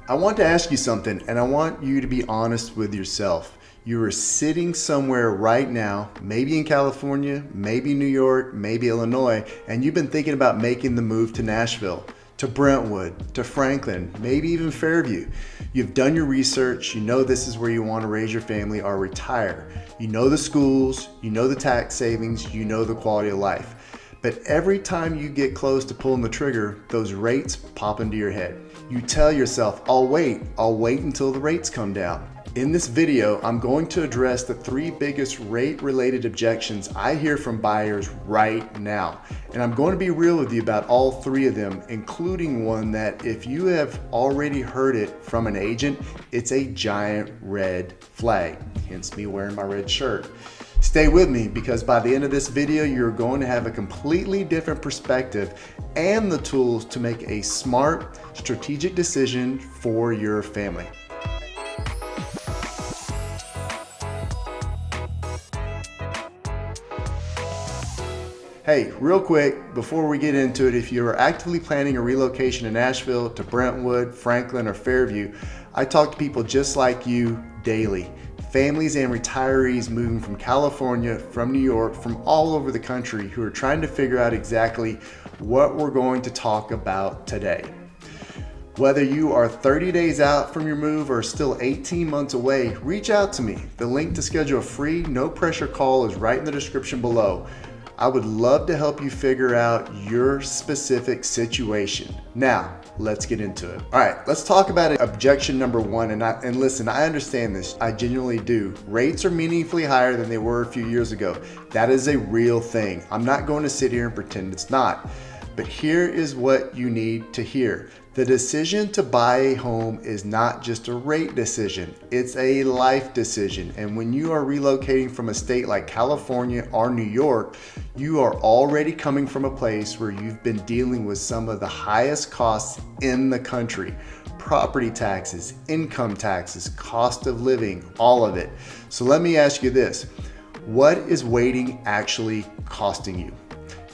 I want to ask you something, and I want you to be honest with yourself. You are sitting somewhere right now, maybe in California, maybe New York, maybe Illinois, and you've been thinking about making the move to Nashville, to Brentwood, to Franklin, maybe even Fairview. You've done your research, you know this is where you want to raise your family or retire. You know the schools, you know the tax savings, you know the quality of life. But every time you get close to pulling the trigger, those rates pop into your head. You tell yourself, I'll wait until the rates come down. In this video, I'm going to address the 3 biggest rate-related objections I hear from buyers right now. And I'm going to be real with you about all 3 of them, including one that if you have already heard it from an agent, it's a giant red flag, hence me wearing my red shirt. Stay with me because by the end of this video, you're going to have a completely different perspective and the tools to make a smart, strategic decision for your family. Hey, real quick, before we get into it, if you are actively planning a relocation to Nashville, to Brentwood, Franklin, or Fairview, I talk to people just like you daily. Families and retirees moving from California, from New York, from all over the country who are trying to figure out exactly what we're going to talk about today. Whether you are 30 days out from your move or still 18 months away, reach out to me. The link to schedule a free, no pressure call is right in the description below. I would love to help you figure out your specific situation. Now, let's get into it. All right, let's talk about it. Objection number 1, and listen, I understand this, I genuinely do. Rates are meaningfully higher than they were a few years ago. That is a real thing. I'm not going to sit here and pretend it's not. But here is what you need to hear. The decision to buy a home is not just a rate decision, it's a life decision. And when you are relocating from a state like California or New York, you are already coming from a place where you've been dealing with some of the highest costs in the country. Property taxes, income taxes, cost of living, all of it. So let me ask you this, what is waiting actually costing you?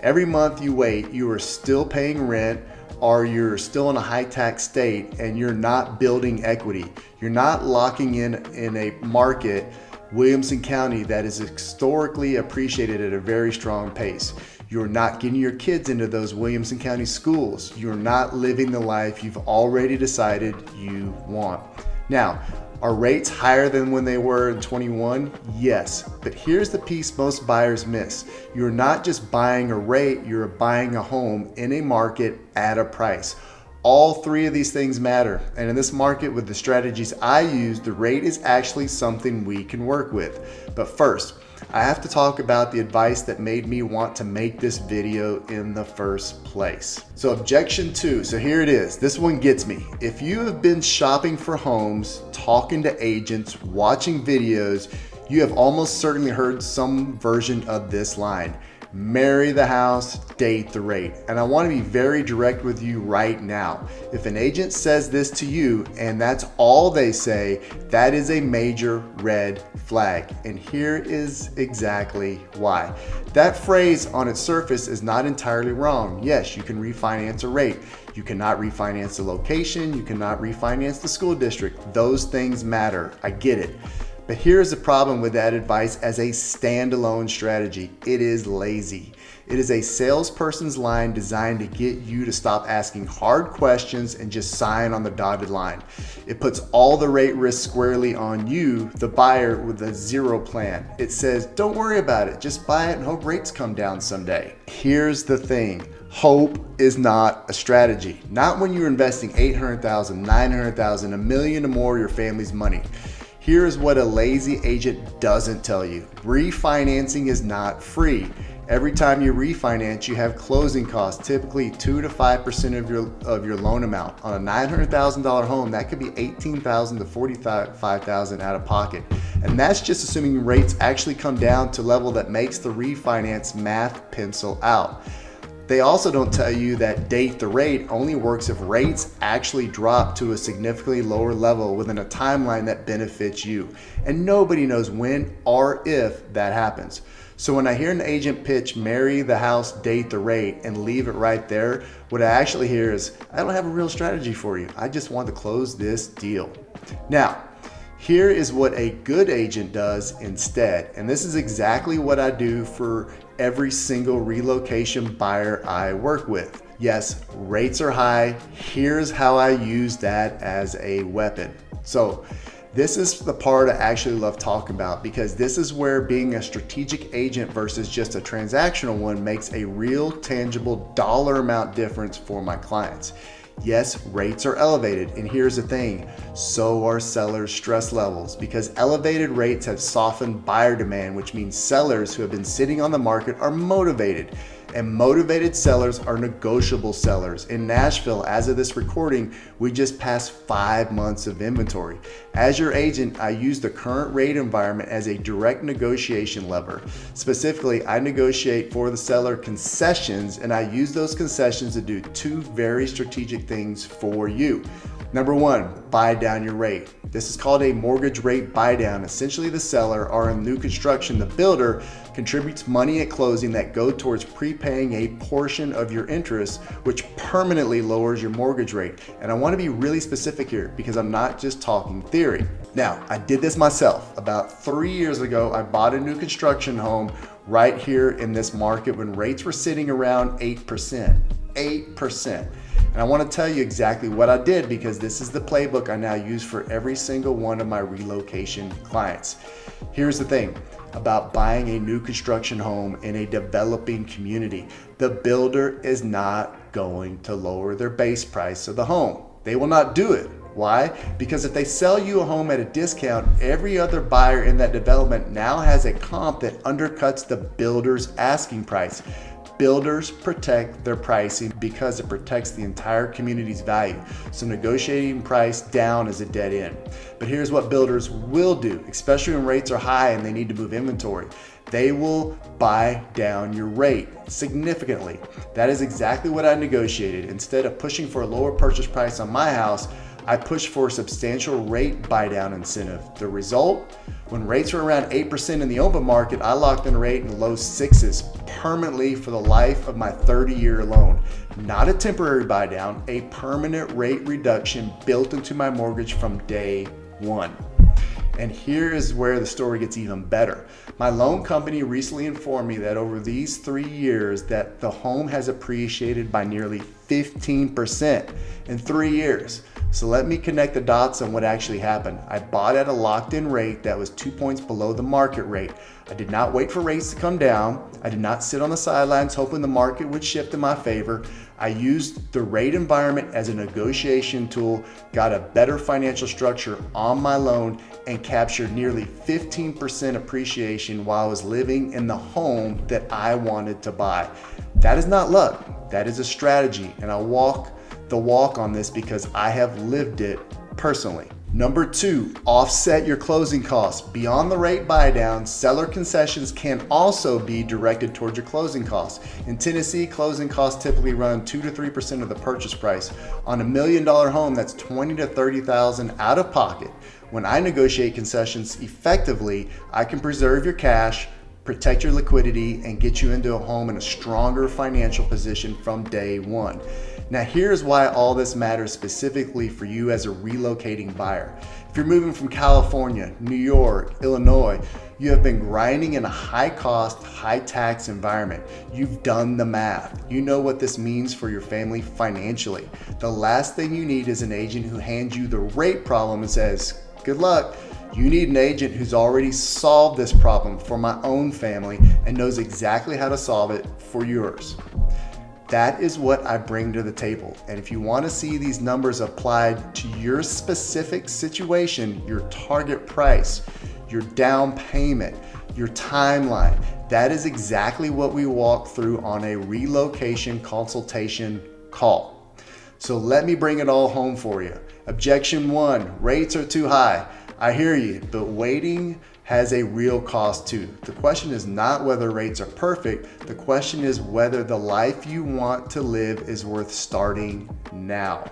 Every month you wait, you are still paying rent, or you're still in a high tax state and you're not building equity. You're not locking in a market, Williamson County, that is historically appreciated at a very strong pace. You're not getting your kids into those Williamson County schools. You're not living the life you've already decided you want. Now, are rates higher than when they were in 21? Yes, but here's the piece most buyers miss. You're not just buying a rate, you're buying a home in a market at a price. All 3 of these things matter, and in this market with the strategies I use, the rate is actually something we can work with. But first, I have to talk about the advice that made me want to make this video in the first place. So objection 2, so here it is. This one gets me. If you have been shopping for homes, talking to agents, watching videos, you have almost certainly heard some version of this line. Marry the house, date the rate. And I want to be very direct with you right now. If an agent says this to you and that's all they say, that is a major red flag. And here is exactly why. That phrase on its surface is not entirely wrong. Yes, you can refinance a rate. You cannot refinance the location. You cannot refinance the school district. Those things matter. I get it. But here's the problem with that advice as a standalone strategy. It is lazy. It is a salesperson's line designed to get you to stop asking hard questions and just sign on the dotted line. It puts all the rate risk squarely on you, the buyer, with a zero plan. It says, don't worry about it, just buy it and hope rates come down someday. Here's the thing. Hope is not a strategy. Not when you're investing $800,000, $900,000, $1 million or more of your family's money. Here's what a lazy agent doesn't tell you. Refinancing is not free. Every time you refinance, you have closing costs, typically 2 to 5% of your loan amount. On a $900,000 home, that could be $18,000 to $45,000 out of pocket. And that's just assuming rates actually come down to a level that makes the refinance math pencil out. They also don't tell you that date the rate only works if rates actually drop to a significantly lower level within a timeline that benefits you. And nobody knows when or if that happens. So when I hear an agent pitch, marry the house, date the rate, and leave it right there, what I actually hear is, I don't have a real strategy for you. I just want to close this deal. Now, here is what a good agent does instead. And this is exactly what I do for every single relocation buyer I work with. Yes, rates are high. Here's how I use that as a weapon. So this is the part I actually love talking about, because this is where being a strategic agent versus just a transactional one makes a real tangible dollar amount difference for my clients. Yes, rates are elevated, and here's the thing, so are sellers' stress levels, because elevated rates have softened buyer demand, which means sellers who have been sitting on the market are motivated. And motivated sellers are negotiable sellers. In Nashville, as of this recording, we just passed 5 months of inventory. As your agent, I use the current rate environment as a direct negotiation lever. Specifically, I negotiate for the seller concessions, and I use those concessions to do two very strategic things for you. Number one, buy down your rate. This is called a mortgage rate buy down. Essentially, the seller, or in new construction, the builder, contributes money at closing that go towards prepaying a portion of your interest, which permanently lowers your mortgage rate. And I want to be really specific here, because I'm not just talking theory. Now, I did this myself. About 3 years ago, I bought a new construction home right here in this market when rates were sitting around 8%. 8%. And I want to tell you exactly what I did, because this is the playbook I now use for every single one of my relocation clients. Here's the thing about buying a new construction home in a developing community. The builder is not going to lower their base price of the home. They will not do it. Why? Because if they sell you a home at a discount, every other buyer in that development now has a comp that undercuts the builder's asking price. Builders protect their pricing because it protects the entire community's value. So negotiating price down is a dead end. But here's what builders will do, especially when rates are high and they need to move inventory. They will buy down your rate significantly. That is exactly what I negotiated. Instead of pushing for a lower purchase price on my house, I pushed for a substantial rate buy down incentive. The result? When rates were around 8% in the open market, I locked in a rate in the low sixes permanently for the life of my 30-year loan. Not a temporary buy down, a permanent rate reduction built into my mortgage from day one. And here is where the story gets even better. My loan company recently informed me that over these 3 years that the home has appreciated by nearly 15% in 3 years. So let me connect the dots on what actually happened. I bought at a locked-in rate that was 2 points below the market rate. I did not wait for rates to come down. I did not sit on the sidelines hoping the market would shift in my favor. I used the rate environment as a negotiation tool, got a better financial structure on my loan, and captured nearly 15% appreciation while I was living in the home that I wanted to buy. That is not luck. That is a strategy, and I walk the walk on this because I have lived it personally. Number two, offset your closing costs. Beyond the rate buy down, seller concessions can also be directed towards your closing costs. In Tennessee, closing costs typically run 2 to 3% of the purchase price. On $1 million home, that's $20,000 to $30,000 out of pocket. When I negotiate concessions effectively, I can preserve your cash, protect your liquidity, and get you into a home in a stronger financial position from day one. Now, here's why all this matters specifically for you as a relocating buyer. If you're moving from California, New York, Illinois, you have been grinding in a high-cost, high-tax environment. You've done the math. You know what this means for your family financially. The last thing you need is an agent who hands you the rate problem and says, "Good luck." You need an agent who's already solved this problem for my own family and knows exactly how to solve it for yours. That is what I bring to the table. And if you want to see these numbers applied to your specific situation, your target price, your down payment, your timeline, that is exactly what we walk through on a relocation consultation call. So let me bring it all home for you. Objection 1, rates are too high. I hear you, but waiting has a real cost too. The question is not whether rates are perfect. The question is whether the life you want to live is worth starting now.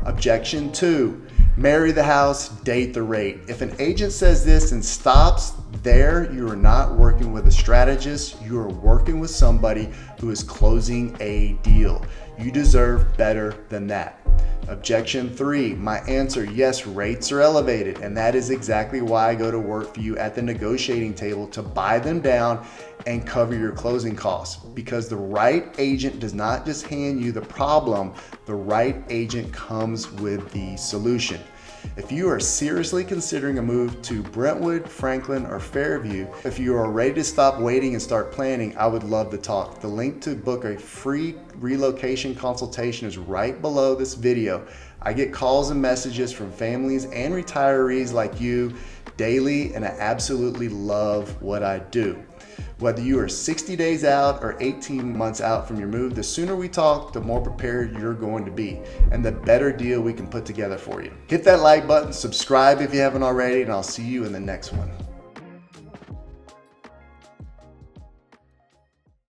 Objection 2, marry the house, date the rate. If an agent says this and stops, There, you are not working with a strategist, you are working with somebody who is closing a deal. You deserve better than that. Objection 3, my answer, yes, rates are elevated, and that is exactly why I go to work for you at the negotiating table to buy them down and cover your closing costs. Because the right agent does not just hand you the problem, the right agent comes with the solution. If you are seriously considering a move to Brentwood, Franklin, or Fairview, if you are ready to stop waiting and start planning, I would love to talk. The link to book a free relocation consultation is right below this video. I get calls and messages from families and retirees like you daily, and I absolutely love what I do. Whether you are 60 days out or 18 months out from your move, the sooner we talk, the more prepared you're going to be and the better deal we can put together for you. Hit that like button, subscribe if you haven't already, and I'll see you in the next one.